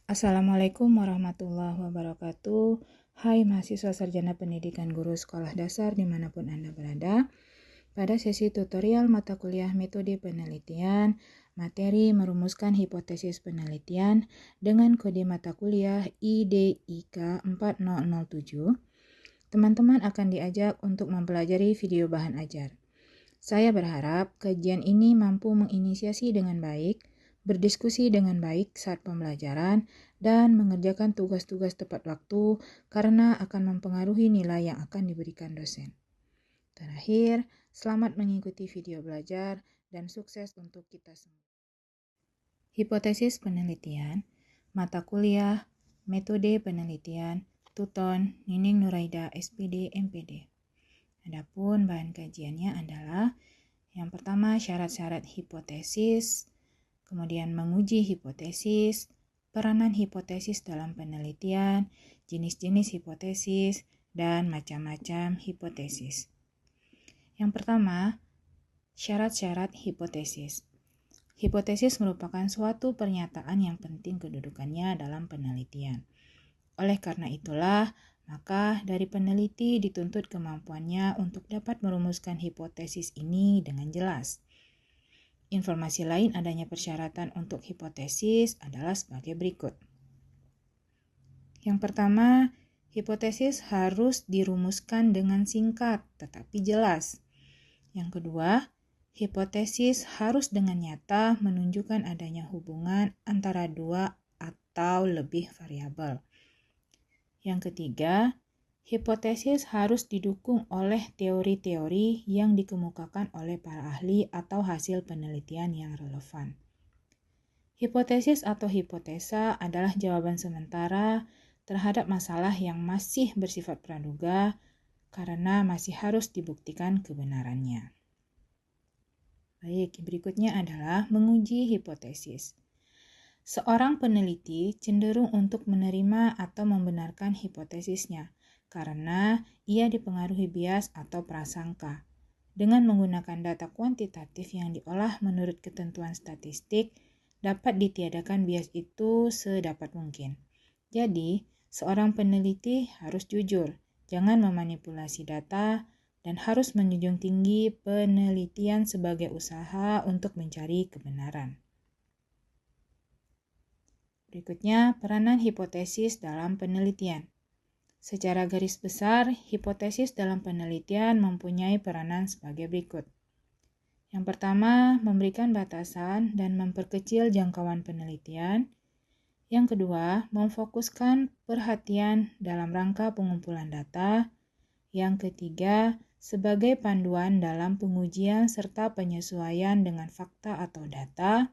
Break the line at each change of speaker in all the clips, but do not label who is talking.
Assalamualaikum warahmatullahi wabarakatuh. Hai mahasiswa sarjana pendidikan guru sekolah dasar dimanapun Anda berada. Pada sesi tutorial mata kuliah metode penelitian, materi merumuskan hipotesis penelitian dengan kode mata kuliah IDIK 4007, teman-teman akan diajak untuk mempelajari video bahan ajar. Saya berharap kajian ini mampu menginisiasi dengan baik, berdiskusi dengan baik saat pembelajaran, dan mengerjakan tugas-tugas tepat waktu karena akan mempengaruhi nilai yang akan diberikan dosen. Terakhir, selamat mengikuti video belajar dan sukses untuk kita semua. Hipotesis penelitian, mata kuliah, metode penelitian, Tuton, Nining Nuraida, SPD, MPD. Adapun bahan kajiannya adalah yang pertama syarat-syarat hipotesis, kemudian menguji hipotesis, peranan hipotesis dalam penelitian, jenis-jenis hipotesis, dan macam-macam hipotesis. Yang pertama, syarat-syarat hipotesis. Hipotesis merupakan suatu pernyataan yang penting kedudukannya dalam penelitian. Oleh karena itulah, maka dari peneliti dituntut kemampuannya untuk dapat merumuskan hipotesis ini dengan jelas. Informasi lain adanya persyaratan untuk hipotesis adalah sebagai berikut. Yang pertama, hipotesis harus dirumuskan dengan singkat tetapi jelas. Yang kedua, hipotesis harus dengan nyata menunjukkan adanya hubungan antara dua atau lebih variabel. Yang ketiga, hipotesis harus didukung oleh teori-teori yang dikemukakan oleh para ahli atau hasil penelitian yang relevan. Hipotesis atau hipotesa adalah jawaban sementara terhadap masalah yang masih bersifat praduga karena masih harus dibuktikan kebenarannya. Baik, berikutnya adalah menguji hipotesis. Seorang peneliti cenderung untuk menerima atau membenarkan hipotesisnya karena ia dipengaruhi bias atau prasangka. Dengan menggunakan data kuantitatif yang diolah menurut ketentuan statistik, dapat ditiadakan bias itu sedapat mungkin. Jadi, seorang peneliti harus jujur, jangan memanipulasi data, dan harus menjunjung tinggi penelitian sebagai usaha untuk mencari kebenaran. Berikutnya, peranan hipotesis dalam penelitian. Secara garis besar, hipotesis dalam penelitian mempunyai peranan sebagai berikut. Yang pertama, memberikan batasan dan memperkecil jangkauan penelitian. Yang kedua, memfokuskan perhatian dalam rangka pengumpulan data. Yang ketiga, sebagai panduan dalam pengujian serta penyesuaian dengan fakta atau data.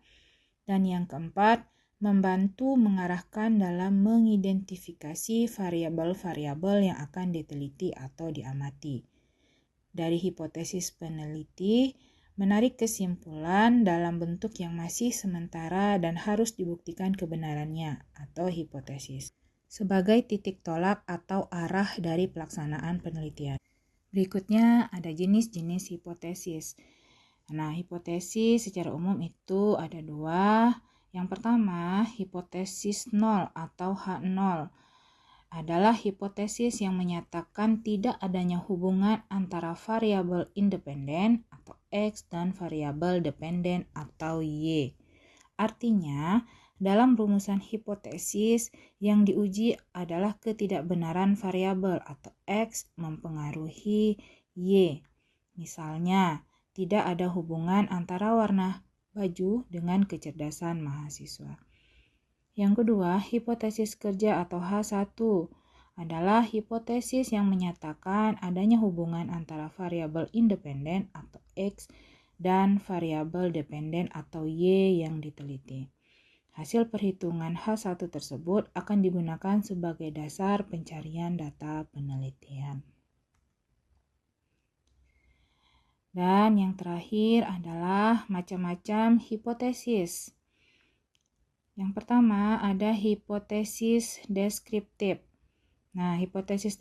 Dan yang keempat, membantu mengarahkan dalam mengidentifikasi variabel-variabel yang akan diteliti atau diamati. Dari hipotesis peneliti, menarik kesimpulan dalam bentuk yang masih sementara dan harus dibuktikan kebenarannya atau hipotesis, sebagai titik tolak atau arah dari pelaksanaan penelitian. Berikutnya ada jenis-jenis hipotesis. Nah, hipotesis secara umum itu ada dua. Yang pertama, hipotesis nol atau H0 adalah hipotesis yang menyatakan tidak adanya hubungan antara variabel independen atau X dan variabel dependen atau Y. Artinya, dalam rumusan hipotesis yang diuji adalah ketidakbenaran variabel atau X mempengaruhi Y. Misalnya, tidak ada hubungan antara warna baju dengan kecerdasan mahasiswa. Yang kedua, hipotesis kerja atau H1 adalah hipotesis yang menyatakan adanya hubungan antara variabel independen atau X dan variabel dependen atau Y yang diteliti. Hasil perhitungan H1 tersebut akan digunakan sebagai dasar pencarian data penelitian. Dan yang terakhir adalah macam-macam hipotesis. Yang pertama ada hipotesis deskriptif. Nah, hipotesis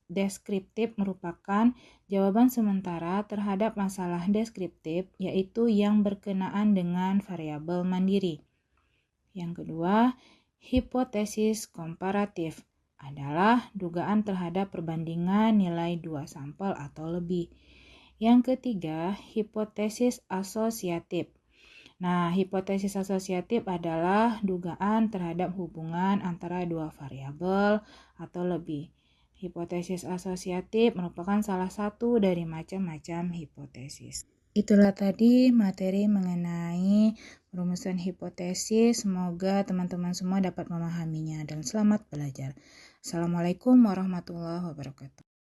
deskriptif merupakan jawaban sementara terhadap masalah deskriptif, yaitu yang berkenaan dengan variabel mandiri. Yang kedua, Hipotesis komparatif adalah dugaan terhadap perbandingan nilai dua sampel atau lebih. Yang ketiga, hipotesis asosiatif. Nah, hipotesis asosiatif adalah dugaan terhadap hubungan antara dua variabel atau lebih. Hipotesis asosiatif merupakan salah satu dari macam-macam hipotesis. Itulah tadi materi mengenai perumusan hipotesis. Semoga teman-teman semua dapat memahaminya dan selamat belajar. Assalamualaikum warahmatullahi wabarakatuh.